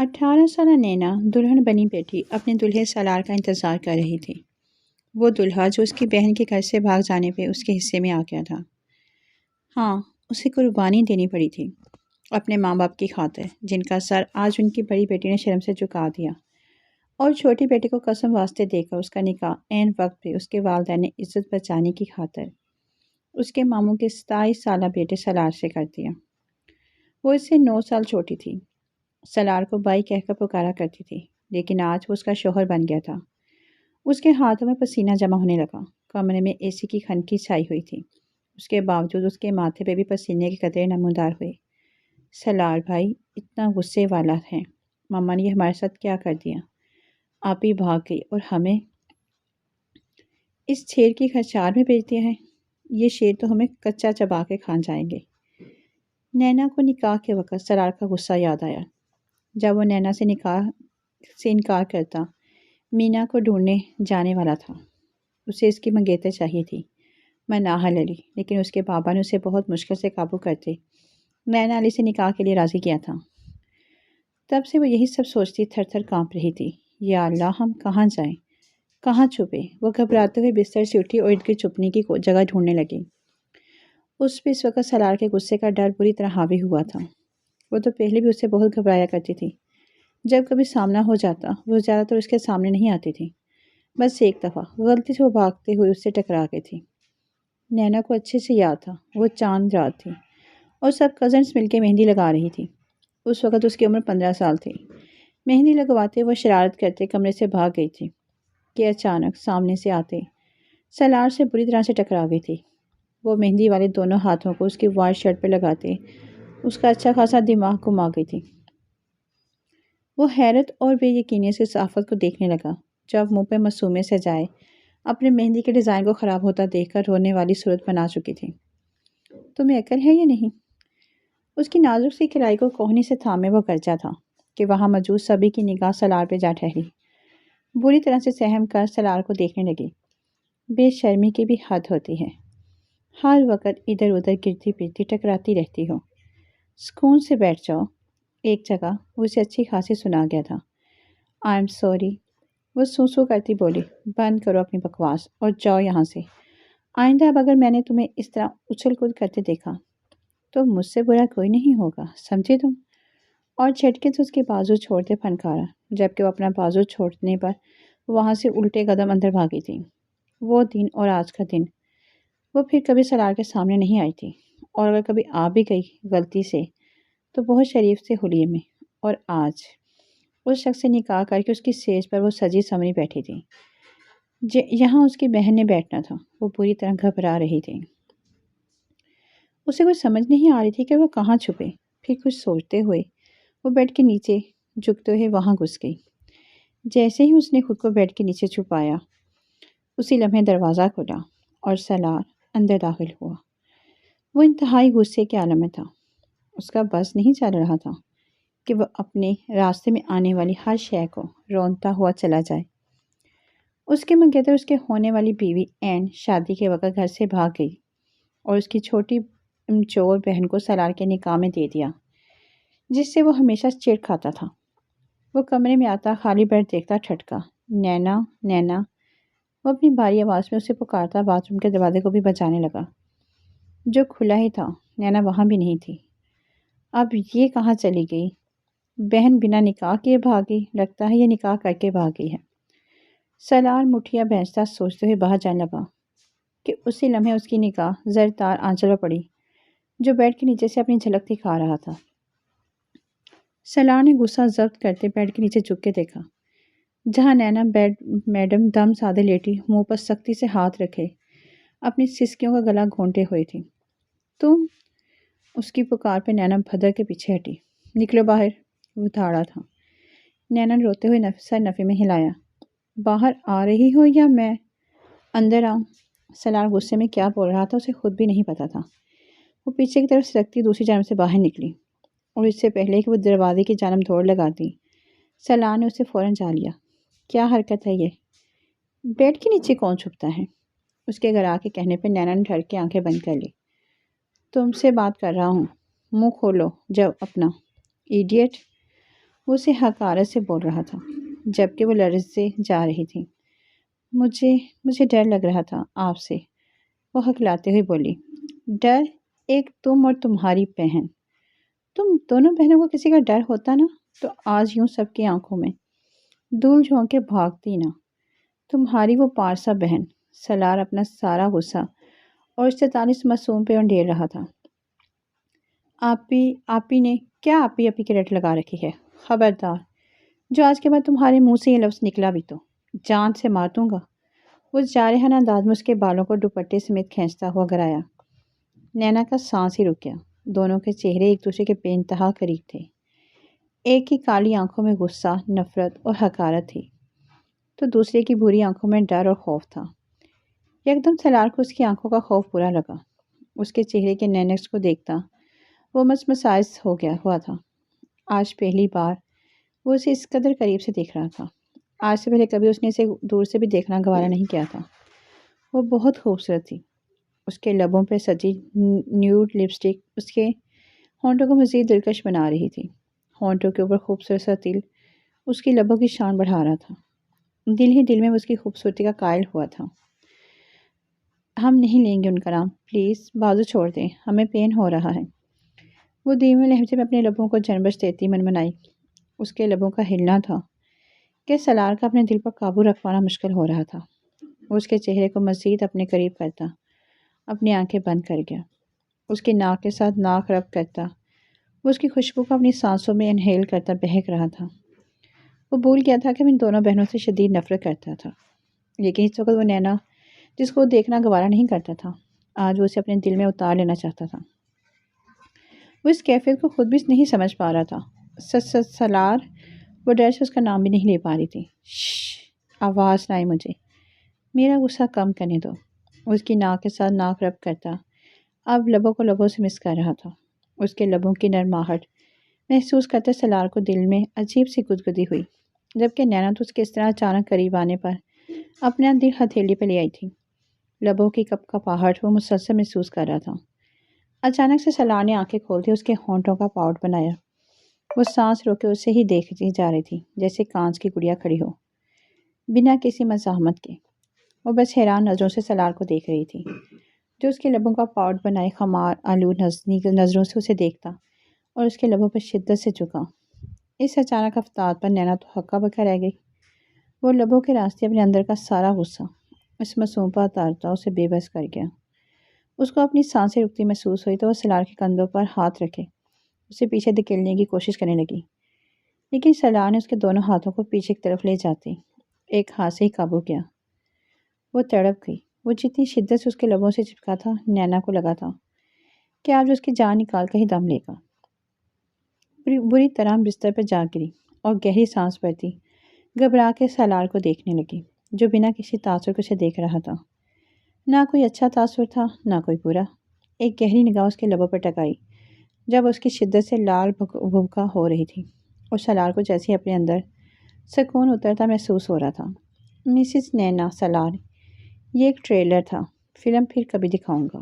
18 سالہ نینا دلہن بنی بیٹی اپنے دلہے سالار کا انتظار کر رہی تھی۔ وہ دلہا جو اس کی بہن کے گھر سے بھاگ جانے پہ اس کے حصے میں آ گیا تھا۔ ہاں، اسے قربانی دینی پڑی تھی اپنے ماں باپ کی خاطر، جن کا سر آج ان کی بڑی بیٹی نے شرم سے جھکا دیا، اور چھوٹی بیٹی کو قسم واسطے دے کر اس کا نکاح عین وقت پہ اس کے والدین نے عزت بچانے کی خاطر اس کے ماموں کے 27 سالہ بیٹے سالار سے کر دیا۔ وہ اس سے 9 سال چھوٹی تھی، سالار کو بائی کہہ کر پکارا کرتی تھی، لیکن آج وہ اس کا شوہر بن گیا تھا۔ اس کے ہاتھوں میں پسینہ جمع ہونے لگا، کمرے میں اے سی کی کھنکی چھائی ہوئی تھی، اس کے باوجود اس کے ماتھے پہ بھی پسینے کے قطرے نمودار ہوئے۔ سالار بھائی اتنا غصے والا ہے، ماما نے یہ ہمارے ساتھ کیا کر دیا؟ آپ ہی بھاگ گئی اور ہمیں اس شیر کی خچار میں بھیج دیا ہے۔ یہ شیر تو ہمیں کچا چبا کے کھا جائیں گے۔ نینا کو نکاح کے وقت سالار کا غصہ یاد آیا۔ جب وہ نینا سے نکاح سے انکار کرتا، مینا کو ڈھونڈنے جانے والا تھا۔ اسے اس کی منگیتر چاہیے تھی، مناہا علی، لیکن اس کے بابا نے اسے بہت مشکل سے قابو کرتے نینا علی سے نکاح کے لیے راضی کیا تھا۔ تب سے وہ یہی سب سوچتی تھر تھر کانپ رہی تھی، یا اللہ ہم کہاں جائیں، کہاں چھپے؟ وہ گھبراتے ہوئے بستر سے اٹھی اور ارد گرد چھپنے کی جگہ ڈھونڈنے لگی۔ اس پہ اس وقت سالار کے غصے کا ڈر بری طرح حاوی ہوا تھا۔ وہ تو پہلے بھی اس سے بہت گھبرایا کرتی تھی۔ جب کبھی سامنا ہو جاتا، وہ زیادہ تر اس کے سامنے نہیں آتی تھی۔ بس ایک دفعہ غلطی سے وہ بھاگتے ہوئے اس سے ٹکرا گئی تھی۔ نینا کو اچھے سے یاد تھا، وہ چاند رات تھی اور سب کزنس مل کے مہندی لگا رہی تھی۔ اس وقت اس کی عمر 15 سال تھی۔ مہندی لگواتے وہ شرارت کرتے کمرے سے بھاگ گئی تھی کہ اچانک سامنے سے آتے سالار سے بری طرح سے ٹکرا گئی تھی۔ وہ مہندی والے دونوں ہاتھوں کو اس کی وائٹ شرٹ پہ لگاتے اس کا اچھا خاصا دماغ گھما گئی تھی۔ وہ حیرت اور بے یقینی سے اس آفت کو دیکھنے لگا، جب منہ پہ معصومے سجائے اپنے مہندی کے ڈیزائن کو خراب ہوتا دیکھ کر رونے والی صورت بنا چکی تھی۔ تمہیں عقل ہے یا نہیں؟ اس کی نازک سی کلائی کو کوہنی سے تھامے وہ گرجا تھا کہ وہاں موجود سبھی کی نگاہ سالار پہ جا ٹھہری۔ بری طرح سے سہم کر سالار کو دیکھنے لگی۔ بے شرمی کی بھی حد ہوتی ہے، ہر وقت ادھر ادھر گرتی پھرتی ٹکراتی رہتی ہو۔ سکون سے بیٹھ جاؤ۔ ایک جگہ وہ اسے اچھی خاصی سنا گیا تھا۔ آئی ایم سوری، وہ سو کرتی بولی، بند کرو اپنی بکواس اور جاؤ یہاں سے۔ آئندہ اب اگر میں نے تمہیں اس طرح اچھل کود کرتے دیکھا تو مجھ سے برا کوئی نہیں ہوگا، سمجھے تم؟ اور جھٹکے سے اس کے بازو چھوڑتے پھنکارا، جبکہ وہ اپنا بازو چھوڑنے پر وہاں سے الٹے قدم اندر بھاگی تھی۔ وہ دن اور آج کا دن، وہ پھر کبھی سالار کے سامنے نہیں آئی تھی، اور اگر کبھی آ بھی گئی غلطی سے تو بہت شریف سے حلیے میں۔ اور آج اس شخص سے نکاح کر کے اس کی سیج پر وہ سجی سنوری بیٹھی تھی، یہاں اس کی بہن نے بیٹھنا تھا۔ وہ پوری طرح گھبرا رہی تھی۔ اسے کچھ سمجھ نہیں آ رہی تھی کہ وہ کہاں چھپے۔ پھر کچھ سوچتے ہوئے وہ بیڈ کے نیچے جھکتے ہوئے وہاں گھس گئی۔ جیسے ہی اس نے خود کو بیڈ کے نیچے چھپایا، اسی لمحے دروازہ کھلا اور سالار اندر داخل ہوا۔ وہ انتہائی غصے کے عالم میں تھا۔ اس کا بس نہیں چل رہا تھا کہ وہ اپنے راستے میں آنے والی ہر شے کو رونتا ہوا چلا جائے۔ اس کے منگیتر اس کے ہونے والی بیوی عین شادی کے وقت گھر سے بھاگ گئی اور اس کی چھوٹی چور بہن کو سالار کے نکاح میں دے دیا، جس سے وہ ہمیشہ چڑ کھاتا تھا۔ وہ کمرے میں آتا خالی بیڈ دیکھتا ٹھٹکا، نینا نینا۔ وہ اپنی بھاری آواز میں اسے پکارتا باتھ روم کے دروازے کو بھی بجانے لگا، جو کھلا ہی تھا۔ نینا وہاں بھی نہیں تھی۔ اب یہ کہاں چلی گئی؟ بہن بنا نکاح کیے بھاگی، لگتا ہے یہ نکاح کر کے بھاگی ہے۔ سالار مٹھیاں بھینجتا سوچتے ہوئے باہر جانے لگا کہ اسی لمحے اس کی نگاہ زرتار آنچل پر پڑی، جو بیڈ کے نیچے سے اپنی جھلک دکھا رہا تھا۔ سالار نے غصہ ضبط کرتے بیڈ کے نیچے جھک کے دیکھا، جہاں نینا میڈم دم سادے لیٹی منہ پر سختی سے ہاتھ رکھے اپنی سسکیوں کا گلا گھونٹے ہوئے تھی۔ تم؟ اس کی پکار پہ نینا بھدر کے پیچھے ہٹی۔ نکلو باہر، وہ دھاڑا تھا۔ نینا نے روتے ہوئے سر نفی میں ہلایا۔ باہر آ رہی ہو یا میں اندر آؤں؟ سالار غصے میں کیا بول رہا تھا اسے خود بھی نہیں پتا تھا۔ وہ پیچھے کی طرف سرکتی دوسری جانب سے باہر نکلی، اور اس سے پہلے کہ وہ دروازے کی جانب دوڑ لگاتی، سالار نے اسے فوراً جا لیا۔ کیا حرکت ہے یہ؟ بیڈ کے نیچے کون چھپتا ہے؟ اس کے گھر آ کے کہنے پہ نینا نے ڈر کے آنکھیں بند کر لی۔ تم سے بات کر رہا ہوں، منہ کھولو جب اپنا، ایڈیٹ۔ وہ اسے حقارت سے بول رہا تھا جبکہ وہ لرزے جا رہی تھی۔ مجھے ڈر لگ رہا تھا آپ سے، وہ ہکلاتے ہوئے بولی۔ ڈر؟ ایک تم اور تمہاری بہن۔ تم دونوں بہنوں کو کسی کا ڈر ہوتا نا تو آج یوں سب کی آنکھوں میں دھول جھونک کے بھاگتی نا۔ تمہاری وہ پارسا بہن۔ سالار اپنا سارا غصہ اور استطاعت معصوم پہ انڈیل رہا تھا۔ آپی نے کیا آپی کی رٹ لگا رکھی ہے؟ خبردار، جو آج کے بعد تمہارے منہ سے یہ لفظ نکلا بھی تو جان سے مار دوں گا۔ وہ جارحانہ انداز میں اس کے بالوں کو دوپٹے سمیت کھینچتا ہوا گھر آیا۔ نینا کا سانس ہی رک گیا۔ دونوں کے چہرے ایک دوسرے کے بے انتہا قریب تھے۔ ایک کی کالی آنکھوں میں غصہ، نفرت اور حقارت تھی تو دوسرے کی بھوری آنکھوں میں ڈر اور خوف تھا۔ یکدم سالار کو اس کی آنکھوں کا خوف برا لگا۔ اس کے چہرے کے نینکس کو دیکھتا وہ مسمسائز ہوا تھا۔ آج پہلی بار وہ اسے اس قدر قریب سے دیکھ رہا تھا۔ آج سے پہلے کبھی اس نے اسے دور سے بھی دیکھنا گوارا نہیں کیا تھا۔ وہ بہت خوبصورت تھی۔ اس کے لبوں پہ سجی نیوڈ لپسٹک اس کے ہونٹوں کو مزید دلکش بنا رہی تھی۔ ہونٹوں کے اوپر خوبصورت سا تل اس کی لبوں کی شان بڑھا رہا تھا۔ دل ہی دل میں اس کی خوبصورتی کا قائل ہوا تھا۔ ہم نہیں لیں گے ان کا نام، پلیز بازو چھوڑ دیں، ہمیں پین ہو رہا ہے۔ وہ دھیمے لہجے میں اپنے لبوں کو جنبش دیتی منمنائی۔ اس کے لبوں کا ہلنا تھا کہ سالار کا اپنے دل پر قابو رکھ پانا مشکل ہو رہا تھا۔ وہ اس کے چہرے کو مزید اپنے قریب کرتا، اپنی آنکھیں بند کر گیا۔ اس کی ناک کے ساتھ ناک رب کرتا، وہ اس کی خوشبو کو اپنی سانسوں میں انہیل کرتا بہک رہا تھا۔ وہ بھول گیا تھا کہ وہ ان دونوں بہنوں سے شدید نفرت کرتا تھا، لیکن اس وقت وہ نینا جس کو وہ دیکھنا گوارا نہیں کرتا تھا، آج وہ اسے اپنے دل میں اتار لینا چاہتا تھا۔ وہ اس کیفیت کو خود بھی نہیں سمجھ پا رہا تھا۔ سالار، وہ ڈر سے اس کا نام بھی نہیں لے پا رہی تھی۔ شش، آواز نہ آئی مجھے، میرا غصہ کم کرنے دو۔ وہ اس کی ناک کے ساتھ ناک رب کرتا، اب لبوں کو لبوں سے مس کر رہا تھا۔ اس کے لبوں کی نرماہٹ محسوس کرتے سالار کو دل میں عجیب سی گدگدی ہوئی، جبکہ نینا تو اس کے اس طرح اچانک قریب آنے پر اپنا دل ہتھیلی پہ لے آئی تھی۔ لبوں کی کپ کپاہٹ وہ مسلسل محسوس کر رہا تھا۔ اچانک سے سالار نے آنکھیں کھولتے اس کے ہونٹوں کا پاؤٹ بنایا۔ وہ سانس روکے اسے ہی دیکھتی جا رہی تھی جیسے کانچ کی گڑیا کھڑی ہو، بنا کسی مزاحمت کے۔ وہ بس حیران نظروں سے سالار کو دیکھ رہی تھی، جو اس کے لبوں کا پاؤٹ بنائے خمار آلود نظروں سے اسے دیکھتا اور اس کے لبوں پر شدت سے جھکا۔ اس اچانک افتاد پر نینا تو ہکا بکا رہ گئی۔ وہ لبوں کے راستے اپنے اندر کا سارا غصہ اس معصوم پر اتارتا اسے بے بس کر گیا۔ اس کو اپنی سانسیں رکتی محسوس ہوئی تو وہ سالار کے کندھوں پر ہاتھ رکھے اسے پیچھے دھکیلنے کی کوشش کرنے لگی، لیکن سالار نے اس کے دونوں ہاتھوں کو پیچھے کی طرف لے جاتے ایک ہاتھ سے ہی قابو کیا۔ وہ تڑپ گئی۔ وہ جتنی شدت سے اس کے لبوں سے چپکا تھا، نینا کو لگا تھا کہ آج اس کی جان نکال کر ہی دم لے گا۔ بری طرح بستر پر جا گری اور گہری سانس بھرتی گھبرا کے سالار کو دیکھنے لگی، جو بنا کسی تاثر کے اسے دیکھ رہا تھا۔ نہ کوئی اچھا تاثر تھا، نہ کوئی برا۔ ایک گہری نگاہ اس کے لبوں پر ٹکائی جب اس کی شدت سے لال بھبکا ہو رہی تھی، اور سالار کو جیسے ہی اپنے اندر سکون اترتا محسوس ہو رہا تھا۔ مسز نینا سالار، یہ ایک ٹریلر تھا، فلم پھر کبھی دکھاؤں گا۔